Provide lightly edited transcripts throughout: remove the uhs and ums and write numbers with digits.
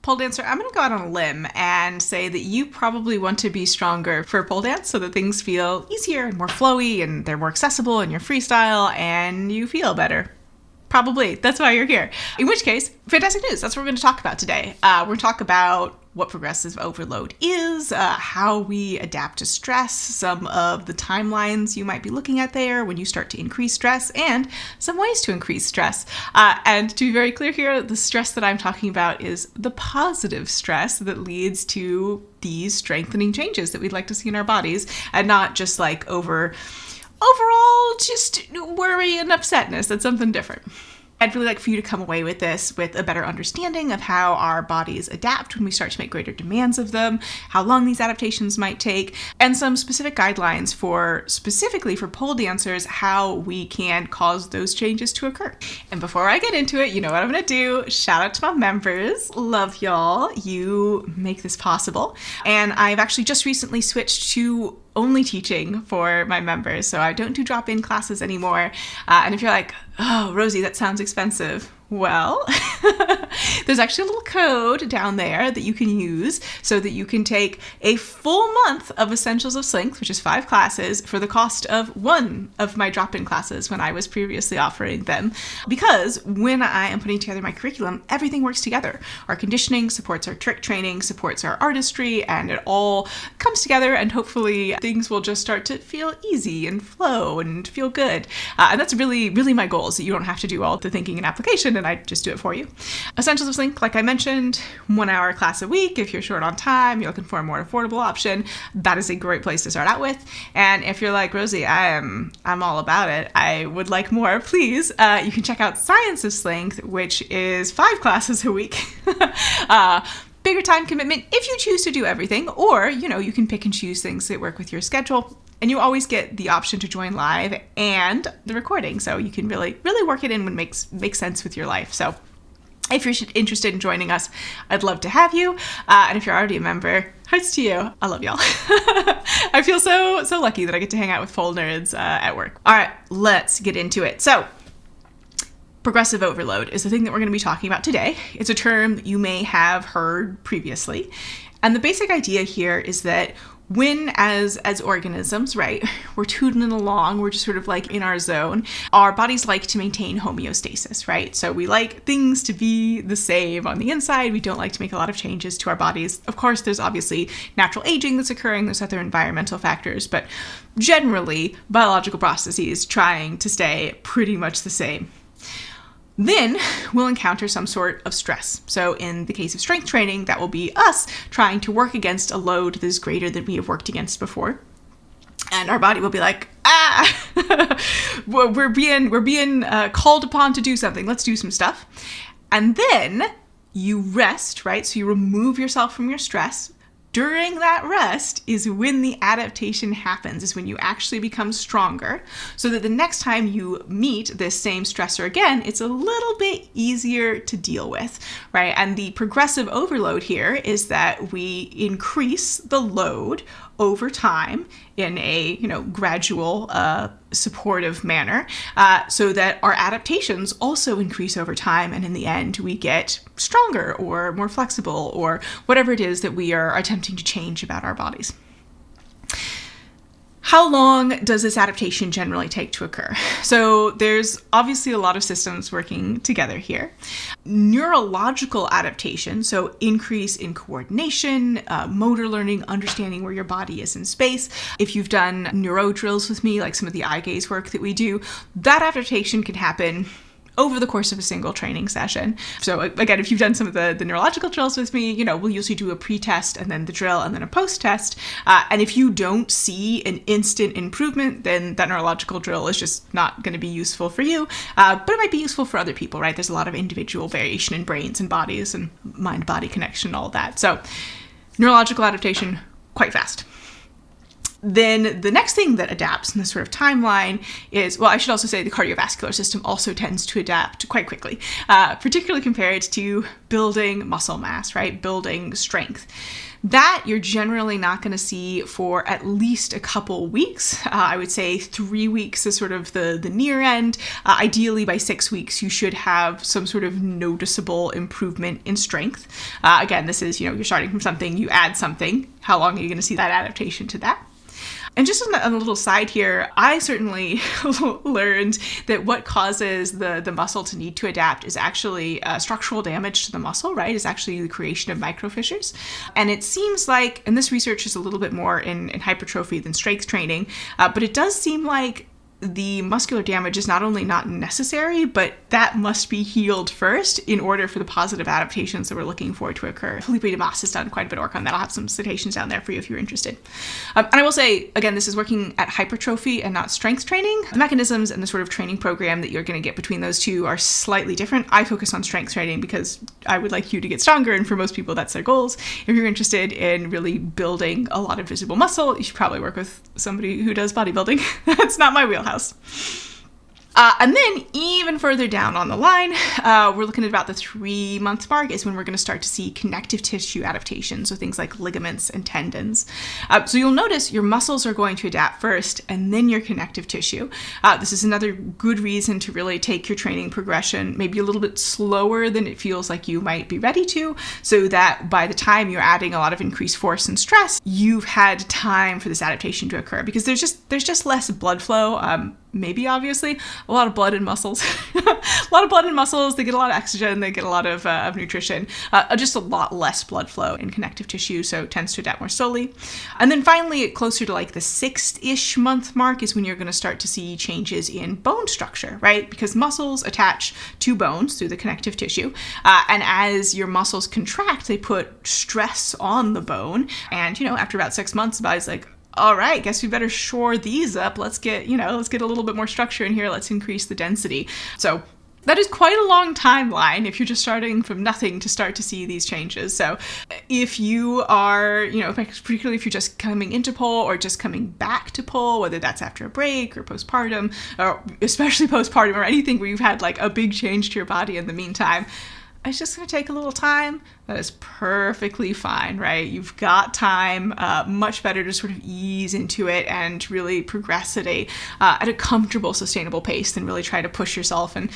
Pole dancer, I'm going to go out on a limb and say that you probably want to be stronger for pole dance so that things feel easier and more flowy and they're more accessible and you're freestyle and you feel better. Probably. That's why you're here. In which case, fantastic news. That's what we're going to talk about today. We're going to talk about what progressive overload is, how we adapt to stress, some of the timelines you might be looking at there when you start to increase stress, and some ways to increase stress. And to be very clear here, the stress that I'm talking about is the positive stress that leads to these strengthening changes that we'd like to see in our bodies, and not just like overall just worry and upsetness. That's something different. I'd really like for you to come away with this with a better understanding of how our bodies adapt when we start to make greater demands of them, how long these adaptations might take, and some specific guidelines specifically for pole dancers, how we can cause those changes to occur. And before I get into it, you know what I'm going to do. Shout out to my members. Love y'all. You make this possible. And I've actually just recently switched to only teaching for my members, so I don't do drop-in classes anymore. And if you're like, oh, Rosy, that sounds expensive. Well, there's actually a little code down there that you can use so that you can take a full month of Essentials of Strength, which is 5 classes, for the cost of one of my drop-in classes when I was previously offering them. Because when I am putting together my curriculum, everything works together. Our conditioning supports our trick training, supports our artistry, and it all comes together, and hopefully things will just start to feel easy and flow and feel good. And that's really, really my goal, is that you don't have to do all the thinking and application, and I just do it for you. Essentials of Slink, like I mentioned, 1 hour class a week. If you're short on time, you're looking for a more affordable option, that is a great place to start out with. And if you're like, Rosy, I'm all about it, I would like more, please, you can check out Science of Slink, which is 5 classes a week. Bigger time commitment if you choose to do everything, or, you can pick and choose things that work with your schedule. And you always get the option to join live and the recording, so you can really, really work it in when it makes sense with your life. So if you're interested in joining us, I'd love to have you. And if you're already a member, hearts to you. I love y'all. I feel so lucky that I get to hang out with pole nerds at work. All right, let's get into it. So progressive overload is the thing that we're going to be talking about today. It's a term that you may have heard previously. And the basic idea here is that when, as organisms, right, we're tootling along, we're just sort of like in our zone, our bodies like to maintain homeostasis, right? So we like things to be the same on the inside. We don't like to make a lot of changes to our bodies. Of course, there's obviously natural aging that's occurring. There's other environmental factors, but generally, biological processes trying to stay pretty much the same. Then we'll encounter some sort of stress. So in the case of strength training, that will be us trying to work against a load that is greater than we have worked against before. And our body will be like, we're being called upon to do something. Let's do some stuff. And then you rest, right? So you remove yourself from your stress. During that rest is when the adaptation happens, is when you actually become stronger, so that the next time you meet this same stressor again, it's a little bit easier to deal with, right? And the progressive overload here is that we increase the load over time in a gradual supportive manner, so that our adaptations also increase over time, and in the end we get stronger or more flexible or whatever it is that we are attempting to change about our bodies. How long does this adaptation generally take to occur? So there's obviously a lot of systems working together here. Neurological adaptation, so increase in coordination, motor learning, understanding where your body is in space. If you've done neuro drills with me, like some of the eye gaze work that we do, that adaptation can happen over the course of a single training session. So again, if you've done some of the neurological drills with me, we'll usually do a pre-test and then the drill and then a post-test. And if you don't see an instant improvement, then that neurological drill is just not going to be useful for you. But it might be useful for other people, right? There's a lot of individual variation in brains and bodies and mind-body connection and all that. So neurological adaptation, quite fast. Then the next thing that adapts in this sort of timeline is, well, I should also say the cardiovascular system also tends to adapt quite quickly, particularly compared to building muscle mass, right? Building strength. That you're generally not going to see for at least a couple weeks. I would say 3 weeks is sort of the near end. Ideally, by 6 weeks, you should have some sort of noticeable improvement in strength. Again, this is, you're starting from something, you add something. How long are you going to see that adaptation to that? And just on a little side here, I certainly learned that what causes the muscle to need to adapt is actually structural damage to the muscle, right? Is actually the creation of microfissures. And it seems like, and this research is a little bit more in hypertrophy than strength training, but it does seem like the muscular damage is not only not necessary, but that must be healed first in order for the positive adaptations that we're looking for to occur. Felipe Damas has done quite a bit of work on that. I'll have some citations down there for you if you're interested. And I will say, again, this is working at hypertrophy and not strength training. The mechanisms and the sort of training program that you're going to get between those two are slightly different. I focus on strength training because I would like you to get stronger, and for most people, that's their goals. If you're interested in really building a lot of visible muscle, you should probably work with somebody who does bodybuilding. That's not my wheelhouse. And then even further down on the line, we're looking at about the 3-month mark is when we're going to start to see connective tissue adaptation. So things like ligaments and tendons. So you'll notice your muscles are going to adapt first and then your connective tissue. This is another good reason to really take your training progression maybe a little bit slower than it feels like you might be ready to, so that by the time you're adding a lot of increased force and stress, you've had time for this adaptation to occur, because there's just less blood flow. Maybe obviously a lot of blood in muscles, they get a lot of oxygen, they get a lot of nutrition, just a lot less blood flow in connective tissue, so it tends to adapt more slowly. And then finally, closer to like the 6th-ish month mark is when you're going to start to see changes in bone structure, right? Because muscles attach to bones through the connective tissue, and as your muscles contract, they put stress on the bone, and after about 6 months, the body's like, all right, guess we better shore these up. Let's get a little bit more structure in here. Let's increase the density. So that is quite a long timeline if you're just starting from nothing to start to see these changes. So if you are, particularly if you're just coming into pole or just coming back to pole, whether that's after a break or postpartum, or especially postpartum or anything where you've had like a big change to your body in the meantime, it's just going to take a little time. That is perfectly fine, right? You've got time, much better to sort of ease into it and really progress at a comfortable, sustainable pace than really try to push yourself. And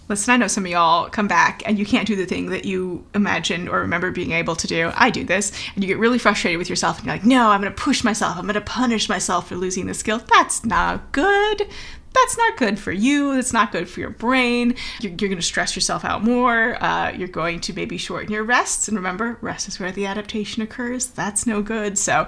listen, I know some of y'all come back and you can't do the thing that you imagined or remember being able to do. I do this, and you get really frustrated with yourself and you're like, no, I'm going to push myself. I'm going to punish myself for losing the skill. That's not good. That's not good for you. It's not good for your brain. You're going to stress yourself out more. You're going to maybe shorten your rests. And remember, rest is where the adaptation occurs. That's no good. So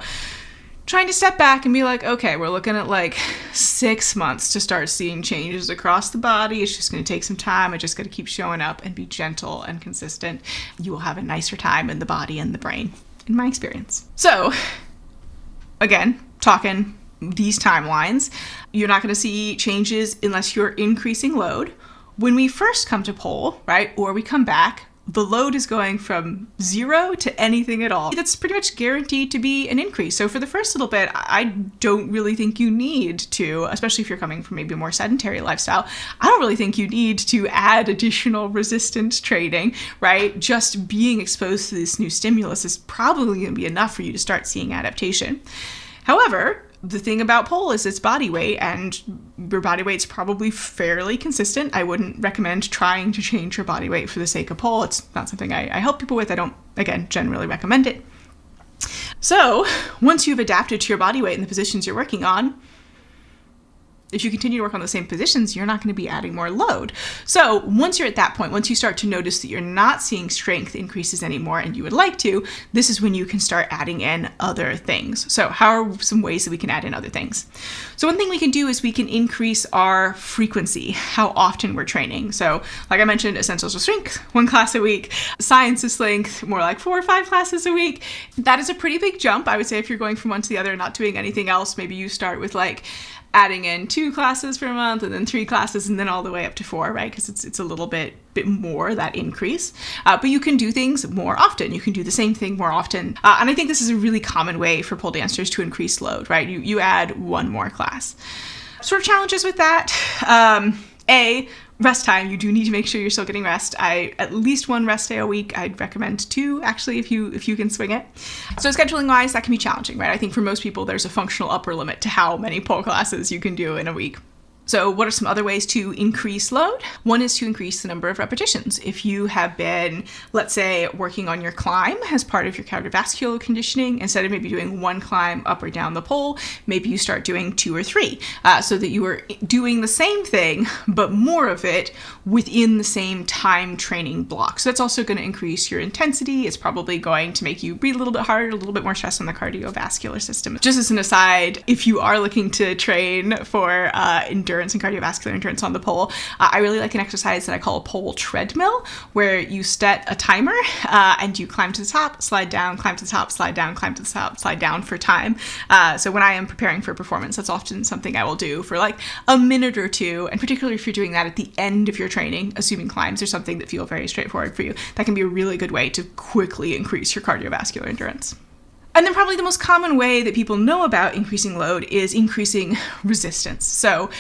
trying to step back and be like, okay, we're looking at like 6 months to start seeing changes across the body. It's just going to take some time. I just got to keep showing up and be gentle and consistent. You will have a nicer time in the body and the brain, in my experience. So again, talking these timelines, you're not going to see changes unless you're increasing load. When we first come to pole, right, or we come back, the load is going from 0 to anything at all. That's pretty much guaranteed to be an increase. So for the first little bit, I don't really think you need to, especially if you're coming from maybe a more sedentary lifestyle, I don't really think you need to add additional resistance training, right? Just being exposed to this new stimulus is probably going to be enough for you to start seeing adaptation. However, the thing about pole is it's body weight, and your body weight's probably fairly consistent. I wouldn't recommend trying to change your body weight for the sake of pole. It's not something I help people with. I don't, again, generally recommend it. So once you've adapted to your body weight and the positions you're working on, if you continue to work on the same positions, you're not going to be adding more load. So once you're at that point, once you start to notice that you're not seeing strength increases anymore and you would like to, this is when you can start adding in other things. So how are some ways that we can add in other things? So one thing we can do is we can increase our frequency, how often we're training. So like I mentioned, Essentials of Strength, 1 class a week. Science of Strength, more like 4 or 5 classes a week. That is a pretty big jump. I would say if you're going from one to the other and not doing anything else, maybe you start with like adding in 2 classes per month and then 3 classes and then all the way up to 4, right? Because it's a little bit more, that increase. But you can do things more often. You can do the same thing more often. And I think this is a really common way for pole dancers to increase load, right? You add 1 more class. Sort of challenges with that. Rest time. You do need to make sure you're still getting rest. At least 1 rest day a week. I'd recommend 2, actually, if you can swing it. So scheduling wise, that can be challenging, right? I think for most people, there's a functional upper limit to how many pole classes you can do in a week. So what are some other ways to increase load? One is to increase the number of repetitions. If you have been, let's say, working on your climb as part of your cardiovascular conditioning, instead of maybe doing 1 climb up or down the pole, maybe you start doing 2 or 3, so that you are doing the same thing, but more of it within the same time training block. So that's also going to increase your intensity. It's probably going to make you breathe a little bit harder, a little bit more stress on the cardiovascular system. Just as an aside, if you are looking to train for endurance and cardiovascular endurance on the pole, I really like an exercise that I call a pole treadmill, where you set a timer and you climb to the top, slide down, climb to the top, slide down, climb to the top, slide down for time. So when I am preparing for performance, that's often something I will do for like a minute or 2, and particularly if you're doing that at the end of your training, assuming climbs are something that feel very straightforward for you, that can be a really good way to quickly increase your cardiovascular endurance. And then probably the most common way that people know about increasing load is increasing resistance. So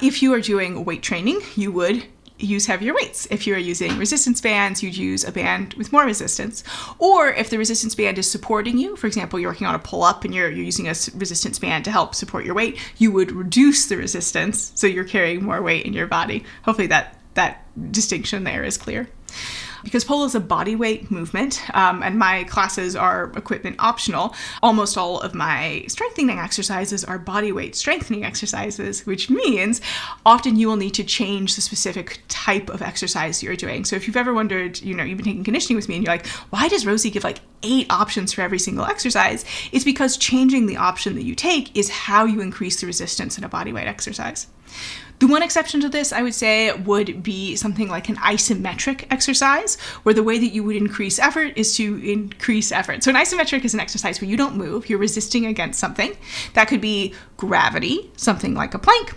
if you are doing weight training, you would use heavier weights. If you are using resistance bands, you'd use a band with more resistance. Or if the resistance band is supporting you, for example, you're working on a pull-up and you're using a resistance band to help support your weight, you would reduce the resistance so you're carrying more weight in your body. Hopefully that distinction there is clear. Because pole is a bodyweight movement, and my classes are equipment optional, almost all of my strengthening exercises are bodyweight strengthening exercises, which means often you will need to change the specific type of exercise you're doing. So if you've ever wondered, you've been taking conditioning with me and you're like, why does Rosy give like 8 options for every single exercise? It's because changing the option that you take is how you increase the resistance in a bodyweight exercise. The one exception to this, I would say, would be something like an isometric exercise, where the way that you would increase effort is to increase effort. So an isometric is an exercise where you don't move, you're resisting against something. That could be gravity, something like a plank,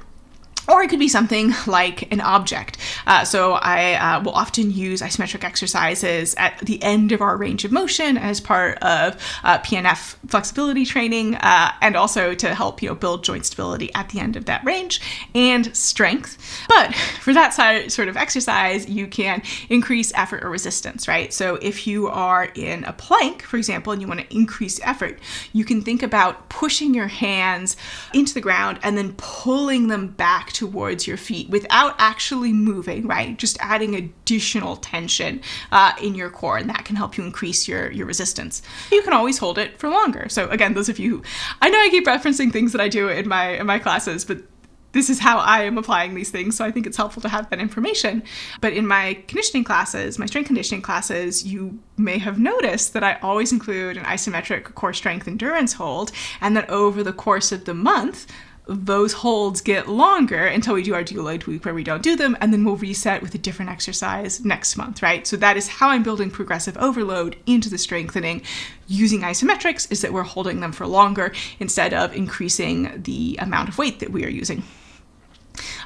or it could be something like an object. So I will often use isometric exercises at the end of our range of motion as part of PNF flexibility training, and also to help build joint stability at the end of that range, and strength. But for that sort of exercise, you can increase effort or resistance, right? So if you are in a plank, for example, and you want to increase effort, you can think about pushing your hands into the ground and then pulling them back towards your feet without actually moving, right? Just adding additional tension in your core, and that can help you increase your resistance. You can always hold it for longer. So again, those of you who, I know I keep referencing things that I do in my classes, but this is how I am applying these things, so I think it's helpful to have that information. But in my conditioning classes, my strength conditioning classes, you may have noticed that I always include an isometric core strength endurance hold, and that over the course of the month, those holds get longer until we do our deload week where we don't do them, and then we'll reset with a different exercise next month, right? So that is how I'm building progressive overload into the strengthening using isometrics, is that we're holding them for longer instead of increasing the amount of weight that we are using.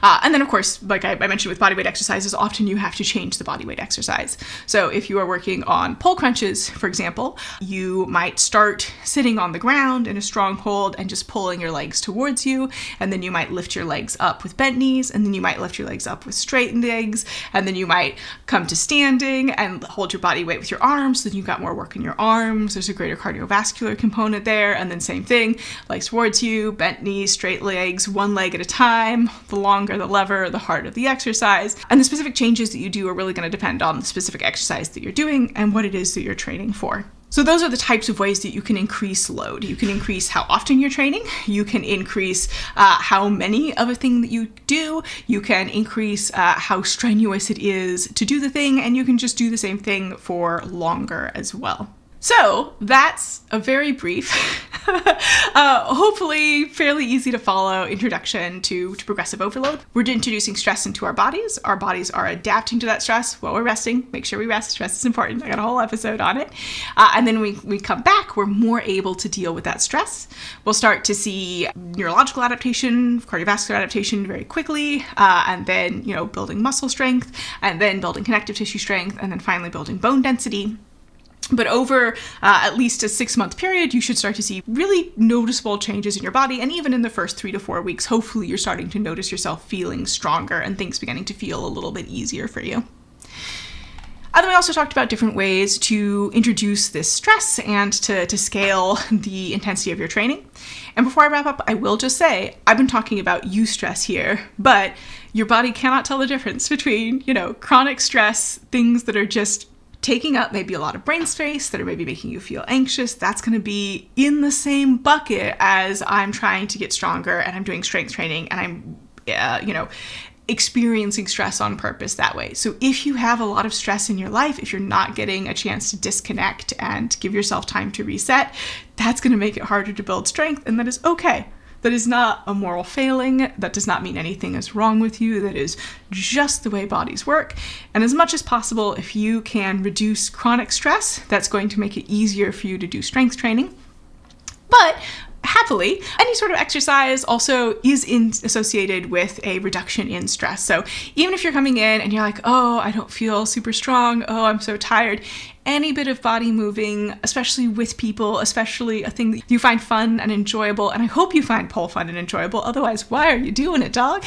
And then, of course, like I mentioned with bodyweight exercises, often you have to change the bodyweight exercise. So if you are working on pole crunches, for example, you might start sitting on the ground in a strong hold and just pulling your legs towards you. And then you might lift your legs up with bent knees, and then you might lift your legs up with straightened legs. And then you might come to standing and hold your body weight with your arms. Then you've got more work in your arms. There's a greater cardiovascular component there. And then same thing, legs towards you, bent knees, straight legs, one leg at a time. The longer the lever, the harder the exercise. And the specific changes that you do are really going to depend on the specific exercise that you're doing and what it is that you're training for. So those are the types of ways that you can increase load. You can increase how often you're training. You can increase how many of a thing that you do. You can increase how strenuous it is to do the thing, and you can just do the same thing for longer as well. So that's a very brief, hopefully fairly easy to follow introduction to progressive overload. We're introducing stress into our bodies. Our bodies are adapting to that stress while we're resting. Make sure we rest. Stress is important. I got a whole episode on it. And then we come back, we're more able to deal with that stress. We'll start to see neurological adaptation, cardiovascular adaptation very quickly, and then, building muscle strength, and then building connective tissue strength, and then finally building bone density. But over at least a 6-month period, you should start to see really noticeable changes in your body. And even in the first 3 to 4 weeks, hopefully you're starting to notice yourself feeling stronger and things beginning to feel a little bit easier for you. And then we also talked about different ways to introduce this stress and to scale the intensity of your training. And before I wrap up, I will just say, I've been talking about eustress here, but your body cannot tell the difference between, chronic stress, things that are just taking up maybe a lot of brain space, that are maybe making you feel anxious. That's going to be in the same bucket as I'm trying to get stronger and I'm doing strength training and I'm, experiencing stress on purpose that way. So if you have a lot of stress in your life, if you're not getting a chance to disconnect and give yourself time to reset, that's going to make it harder to build strength, and that is okay. That is not a moral failing. That does not mean anything is wrong with you. That is just the way bodies work. And as much as possible, if you can reduce chronic stress, that's going to make it easier for you to do strength training. But happily, any sort of exercise also is associated with a reduction in stress. So even if you're coming in and you're like, oh, I don't feel super strong, oh, I'm so tired, any bit of body moving, especially with people, especially a thing that you find fun and enjoyable, and I hope you find pole fun and enjoyable, otherwise, why are you doing it, dog?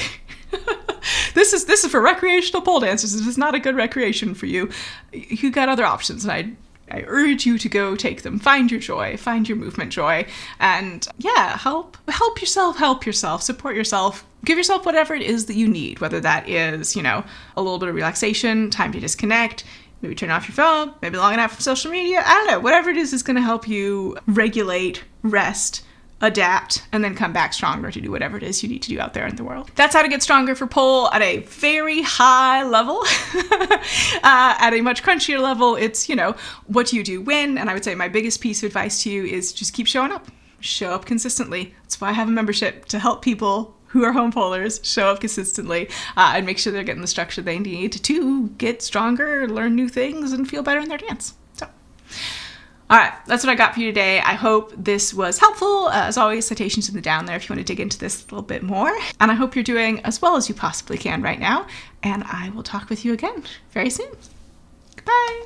This is for recreational pole dancers. This is not a good recreation for you. You got other options, and I urge you to go take them. Find your joy, find your movement joy, and help yourself, support yourself, give yourself whatever it is that you need, whether that is, a little bit of relaxation, time to disconnect, maybe turn off your phone, maybe logging out from social media, I don't know, whatever it is going to help you regulate, rest, adapt, and then come back stronger to do whatever it is you need to do out there in the world. That's how to get stronger for pole at a very high level. At a much crunchier level, it's, what do you do when? And I would say my biggest piece of advice to you is just keep showing up. Show up consistently. That's why I have a membership, to help people who are home polers show up consistently and make sure they're getting the structure they need to get stronger, learn new things, and feel better in their dance. So, all right, that's what I got for you today. I hope this was helpful. As always, citations in the down there if you want to dig into this a little bit more. And I hope you're doing as well as you possibly can right now. And I will talk with you again very soon. Goodbye.